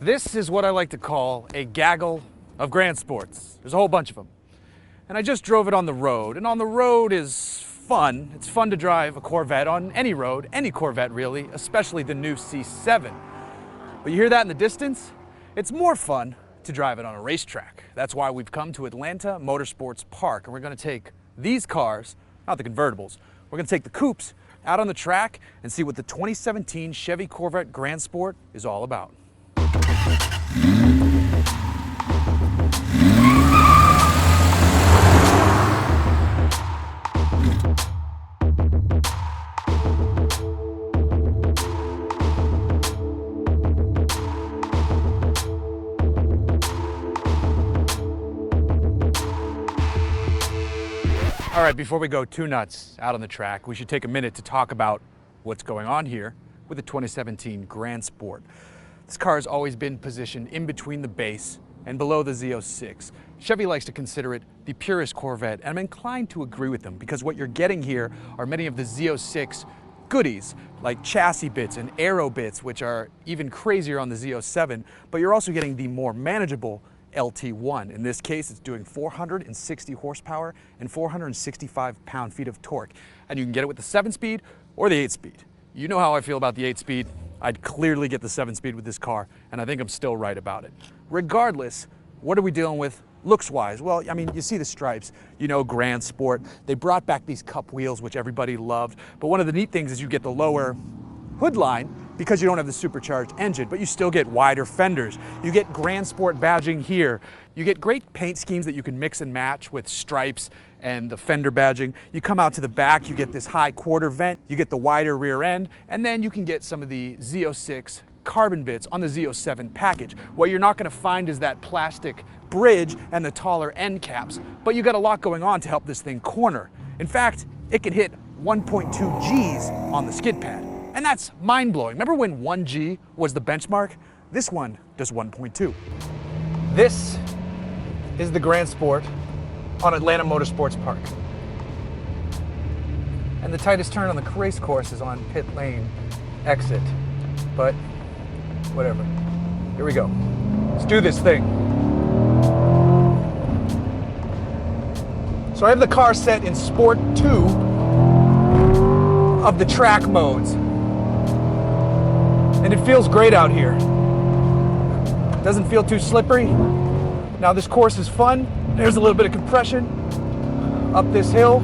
This is what I like to call a gaggle of Grand Sports. There's a whole bunch of them. And I just drove it on the road, and on the road is fun. It's fun to drive a Corvette on any road, any Corvette really, especially the new C7. But you hear that in the distance? It's more fun to drive it on a racetrack. That's why we've come to Atlanta Motorsports Park, and we're gonna take these cars, not the convertibles, we're gonna take the coupes out on the track and see what the 2017 Chevy Corvette Grand Sport is all about. All right, before we go too nuts out on the track, we should take a minute to talk about what's going on here with the 2017 Grand Sport. This car has always been positioned in between the base and below the Z06. Chevy likes to consider it the purist Corvette, and I'm inclined to agree with them because what you're getting here are many of the Z06 goodies like chassis bits and aero bits, which are even crazier on the Z07, but you're also getting the more manageable LT1. In this case, it's doing 460 horsepower and 465 pound-feet of torque. And you can get it with the 7-speed or the 8-speed. You know how I feel about the 8-speed. I'd clearly get the 7-speed with this car, and I think I'm still right about it. Regardless, what are we dealing with looks-wise? Well, I mean, you see the stripes, you know, Grand Sport. They brought back these cup wheels, which everybody loved. But one of the neat things is you get the lower hood line because you don't have the supercharged engine, but you still get wider fenders. You get Grand Sport badging here. You get great paint schemes that you can mix and match with stripes and the fender badging. You come out to the back, you get this high quarter vent, you get the wider rear end, and then you can get some of the Z06 carbon bits on the Z07 package. What you're not gonna find is that plastic bridge and the taller end caps, but you got a lot going on to help this thing corner. In fact, it can hit 1.2 Gs on the skid pad. And that's mind-blowing. Remember when 1G was the benchmark? This one does 1.2. This is the Grand Sport on Atlanta Motorsports Park. And the tightest turn on the race course is on pit lane exit. But whatever. Here we go. Let's do this thing. So I have the car set in Sport 2 of the track modes. And it feels great out here. Doesn't feel too slippery. Now this course is fun. There's a little bit of compression up this hill,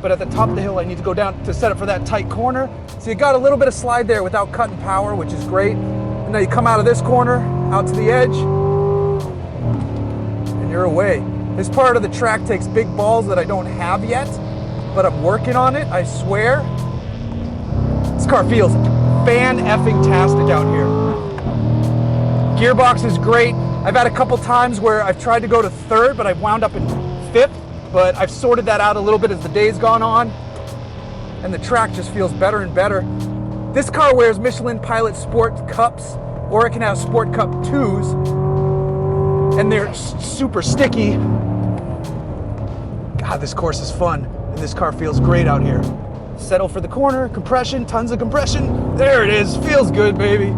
but at the top of the hill I need to go down to set up for that tight corner. So you got a little bit of slide there without cutting power, which is great. And now you come out of this corner, out to the edge, and you're away. This part of the track takes big balls that I don't have yet, but I'm working on it, I swear. This car feels fan-effing-tastic out here. Gearbox is great. I've had a couple times where I've tried to go to third, but I've wound up in fifth, but I've sorted that out a little bit as the day's gone on, and the track just feels better and better. This car wears Michelin Pilot Sport Cups, or it can have Sport Cup 2s, and they're super sticky. God, this course is fun, and this car feels great out here. Settle for the corner, compression, tons of compression. There it is, feels good, baby.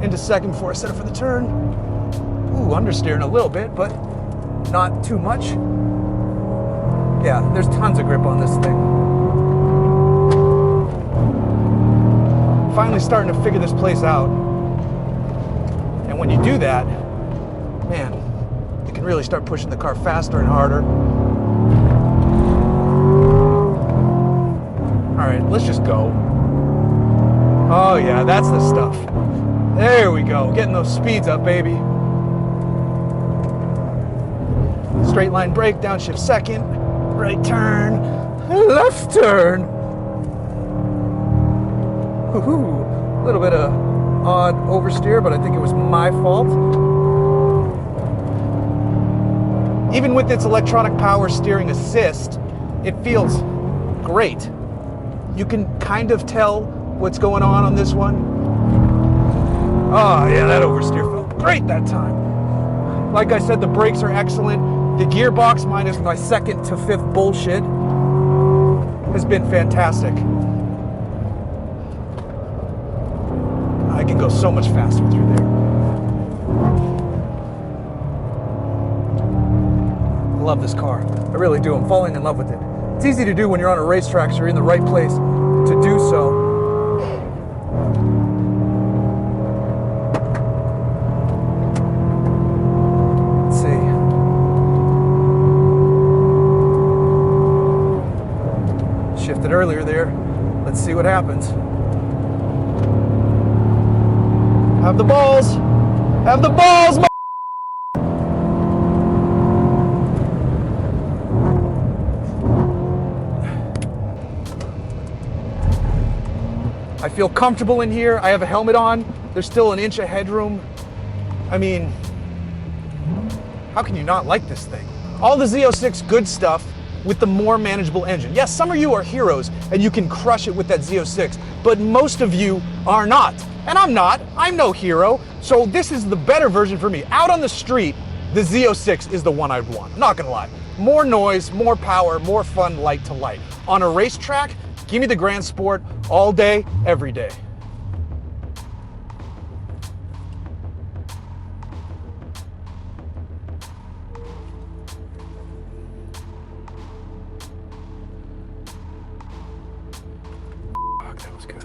Into second before I settle for the turn. Ooh, understeering a little bit, but not too much. Yeah, there's tons of grip on this thing. Finally starting to figure this place out. And when you do that, man, you can really start pushing the car faster and harder. All right, let's just go. Oh yeah, that's the stuff. There we go, getting those speeds up, baby. Straight line brake, downshift second, right turn, left turn. Woohoo, a little bit of odd oversteer, but I think it was my fault. Even with its electronic power steering assist, it feels great. You can kind of tell what's going on this one. Oh yeah, that oversteer felt great that time. Like I said, the brakes are excellent. The gearbox, minus my second to fifth bullshit, has been fantastic. I can go go so much faster through there. I love this car. I really do. I'm falling in love with it. It's easy to do when you're on a racetrack, so you're in the right place to do so. Let's see. Shifted earlier there. Let's see what happens. Have the balls! Have the balls, I feel comfortable in here. I have a helmet on. There's still an inch of headroom. I mean, how can you not like this thing? All the Z06 good stuff with the more manageable engine. Yes, some of you are heroes and you can crush it with that Z06, but most of you are not. And I'm not. I'm no hero. So this is the better version for me. Out on the street, the Z06 is the one I'd want. I'm not gonna lie. More noise, more power, more fun light to light. On a racetrack, give me the Grand Sport all day, every day. Fuck, that was good.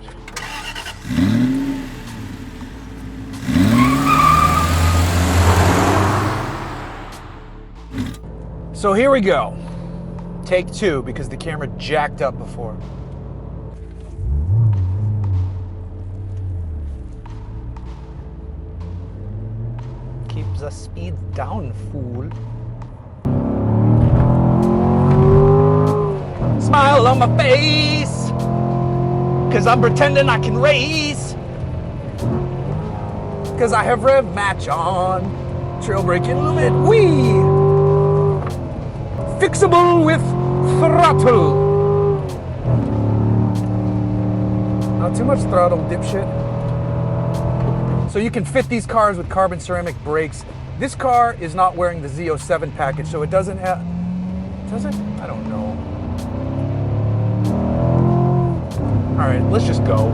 So here we go. Take two, because the camera jacked up before. Keep the speed down, fool. Smile on my face, cause I'm pretending I can race. Cause I have rev match on, trail braking limit, wee. Fixable with throttle. Not too much throttle, dipshit. So you can fit these cars with carbon ceramic brakes. This car is not wearing the Z07 package, so it doesn't have, does it? I don't know. All right, let's just go.